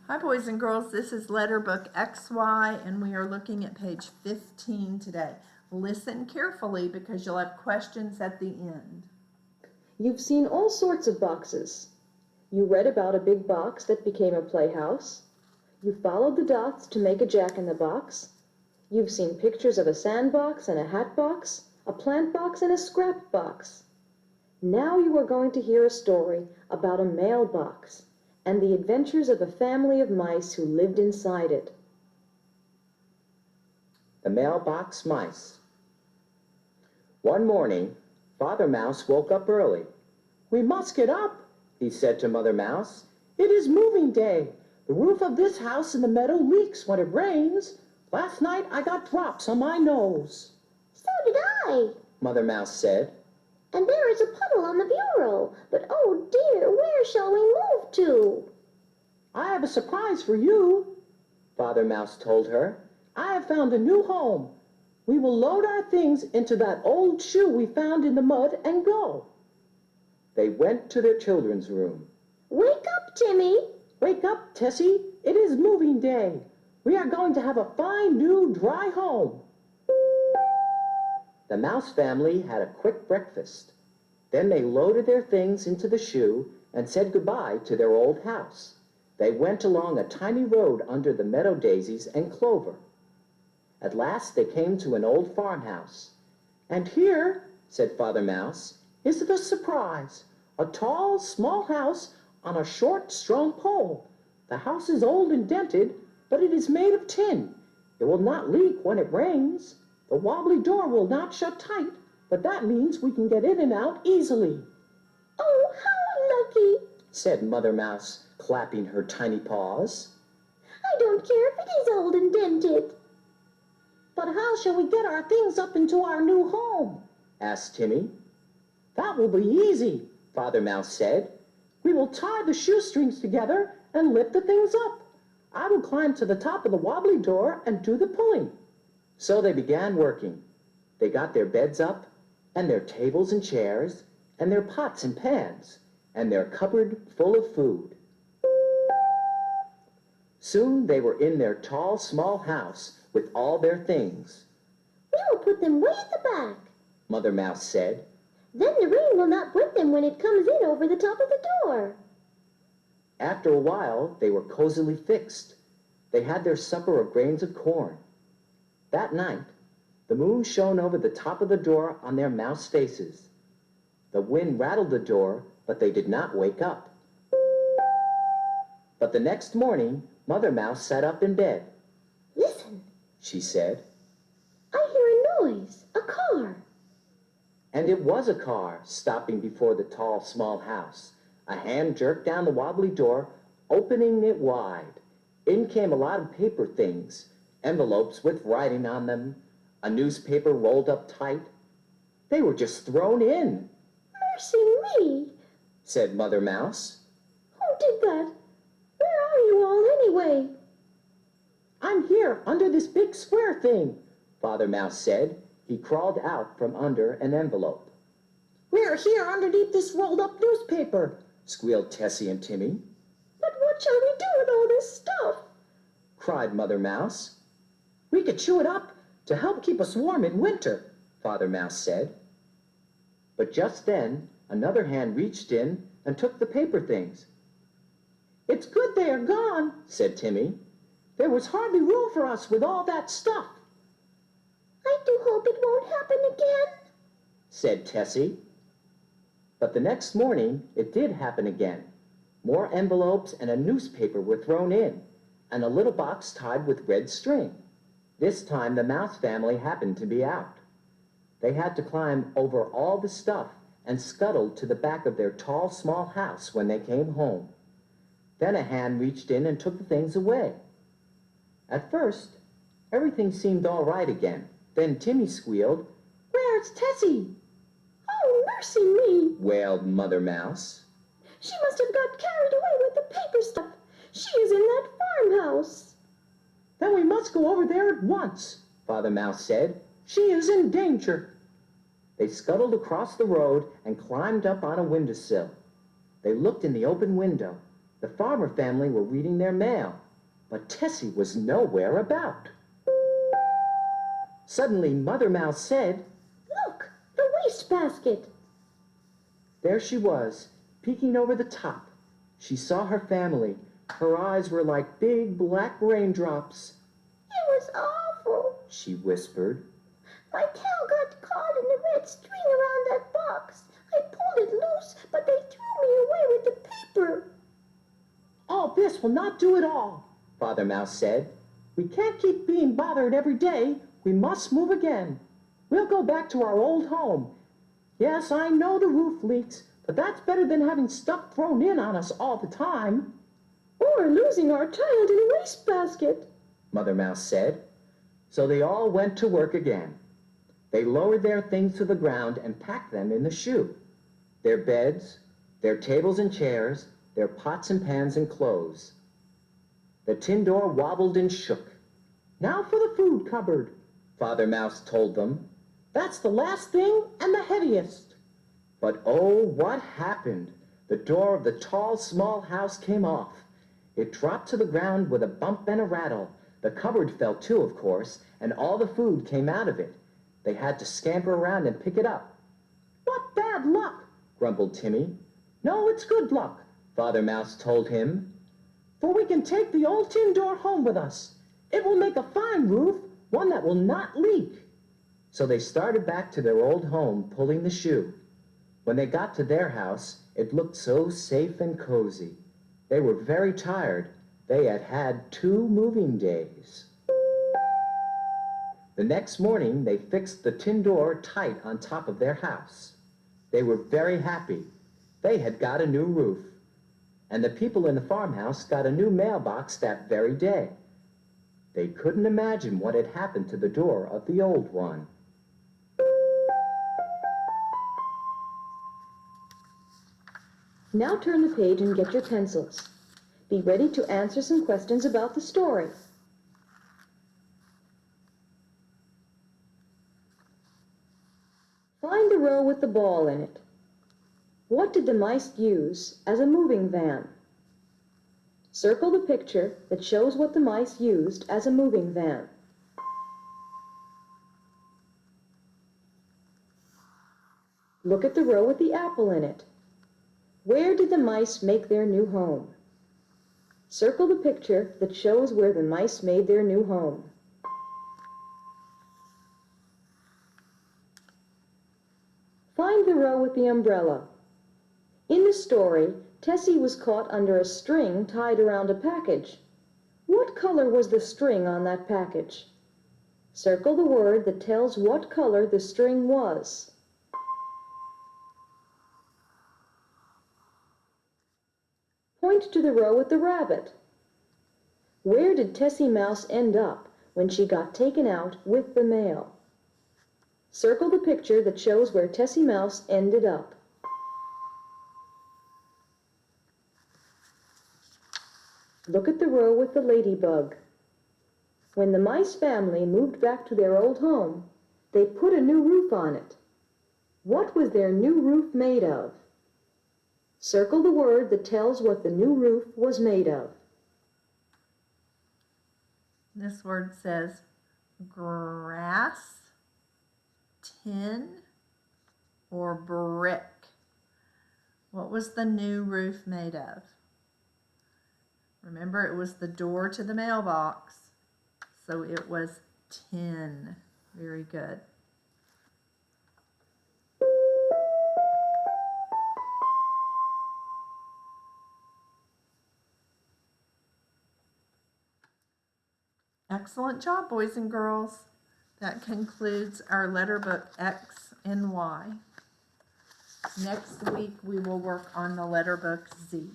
Hi boys and girls, this is Letterbook XY and we are looking at page 15 today. Listen carefully because you'll have questions at the end. You've seen all sorts of boxes. You read about a big box that became a playhouse. You followed the dots to make a jack-in-the-box. You've seen pictures of a sandbox and a hat box, a plant box and a scrap box. Now you are going to hear a story about a mailbox and the adventures of a family of mice who lived inside it. The Mailbox Mice. One morning, Father Mouse woke up early. "We must get up," he said to Mother Mouse. "It is moving day. The roof of this house in the meadow leaks when it rains. Last night I got drops on my nose." "So did I," Mother Mouse said. "and there is a puddle on the bureau. But oh dear, where shall we move to?" "I have a surprise for you," Father Mouse told her. "I have found a new home. We will load our things into that old shoe we found in the mud and go." They went to their children's room. "Wake up, Timmy." "Wake up, Tessie. It is moving day. We are going to have a fine new dry home." The Mouse family had a quick breakfast. Then they loaded their things into the shoe and said goodbye to their old house. They went along a tiny road under the meadow daisies and clover. At last they came to an old farmhouse. "And here," said Father Mouse, "is the surprise. A tall, small house on a short, strong pole. The house is old and dented, but it is made of tin. It will not leak when it rains. The wobbly door will not shut tight, but that means we can get in and out easily." "Oh, how lucky," said Mother Mouse, clapping her tiny paws. "I don't care if it is old and dented." "But how shall we get our things up into our new home?" asked Timmy. "That will be easy," Father Mouse said. "We will tie the shoestrings together and lift the things up. I will climb to the top of the wobbly door and do the pulling." So they began working. They got their beds up, and their tables and chairs, and their pots and pans, and their cupboard full of food. Soon they were in their tall, small house with all their things. "We will put them way at the back. Mother Mouse said. Then the rain will not wet them when it comes in over the top of the door." After a while, they were cozily fixed. They had their supper of grains of corn. That night, the moon shone over the top of the door on their mouse faces. The wind rattled the door, but they did not wake up. But the next morning, Mother Mouse sat up in bed. "Listen, She said, I hear a noise, a car." and it was a car stopping before the tall, small house. A hand jerked down the wobbly door, opening it wide. In came a lot of paper things, envelopes with writing on them, a newspaper rolled up tight. They were just thrown in, "Mercy me, said Mother Mouse. who did that? Where are you all anyway?" "I'm here under this big square thing," Father Mouse said. He crawled out from under an envelope. "We're here underneath this rolled up newspaper," squealed Tessie and Timmy. "But what shall we do with all this stuff?" cried Mother Mouse. "We could chew it up to help keep us warm in winter," Father Mouse said. But just then, another hand reached in and took the paper things. "It's good they are gone," said Timmy. "There was hardly room for us with all that stuff," "I do hope it won't happen again," said Tessie. But the next morning, it did happen again. More envelopes and a newspaper were thrown in, and a little box tied with red string. This time the Mouse family happened to be out. They had to climb over all the stuff and scuttled to the back of their tall, small house when they came home. Then a hand reached in and took the things away. At first, everything seemed all right again. Then Timmy squealed, "Where's Tessie?" "Oh, mercy me, wailed Mother Mouse. she must have got carried away with the paper stuff. She is in that farmhouse." "Then we must go over there at once," Father Mouse said. "She is in danger." They scuttled across the road and climbed up on a windowsill. They looked in the open window. The farmer family were reading their mail, but Tessie was nowhere about. Suddenly, Mother Mouse said, Look, the wastebasket. There she was, peeking over the top. She saw her family. Her eyes were like big black raindrops. It was awful. She whispered. My tail got caught in the red string around that box. I pulled it loose, but they threw me away with the paper. All this will not do at all, Father Mouse said. We can't keep being bothered every day. We must move again. We'll go back to our old home. Yes, I know the roof leaks, but that's better than having stuff thrown in on us all the time. Or losing our child in a wastebasket. Mother Mouse said. So they all went to work again. They lowered their things to the ground and packed them in the shoe. Their beds, their tables and chairs, their pots and pans and clothes. The tin door wobbled and shook. Now for the food cupboard, Father Mouse told them. That's the last thing and the heaviest. But oh, what happened? The door of the tall, small house came off. It dropped to the ground with a bump and a rattle. The cupboard fell too, of course, and all the food came out of it. They had to scamper around and pick it up. What bad luck, grumbled Timmy. No, it's good luck, Father Mouse told him. For we can take the old tin door home with us. It will make a fine roof, one that will not leak. So they started back to their old home, pulling the shoe. When they got to their house, it looked so safe and cozy. They were very tired. They had had 2 moving days. The next morning, they fixed the tin door tight on top of their house. They were very happy. They had got a new roof. And the people in the farmhouse got a new mailbox that very day. They couldn't imagine what had happened to the door of the old one. Now turn the page and get your pencils. Be ready to answer some questions about the story. Find the row with the ball in it. What did the mice use as a moving van? Circle the picture that shows what the mice used as a moving van. Look at the row with the apple in it. Where did the mice make their new home? Circle the picture that shows where the mice made their new home. Find the row with the umbrella. In the story, Tessie was caught under a string tied around a package. What color was the string on that package? Circle the word that tells what color the string was. Point to the row with the rabbit. Where did Tessie Mouse end up when she got taken out with the mail? Circle the picture that shows where Tessie Mouse ended up. Look at the row with the ladybug. When the mice family moved back to their old home, they put a new roof on it. What was their new roof made of? Circle the word that tells what the new roof was made of. This word says grass, tin, or brick. What was the new roof made of? Remember, it was the door to the mailbox, so it was tin. Very good. Excellent job, boys and girls. That concludes our letter book X and Y. Next week, we will work on the letter book Z.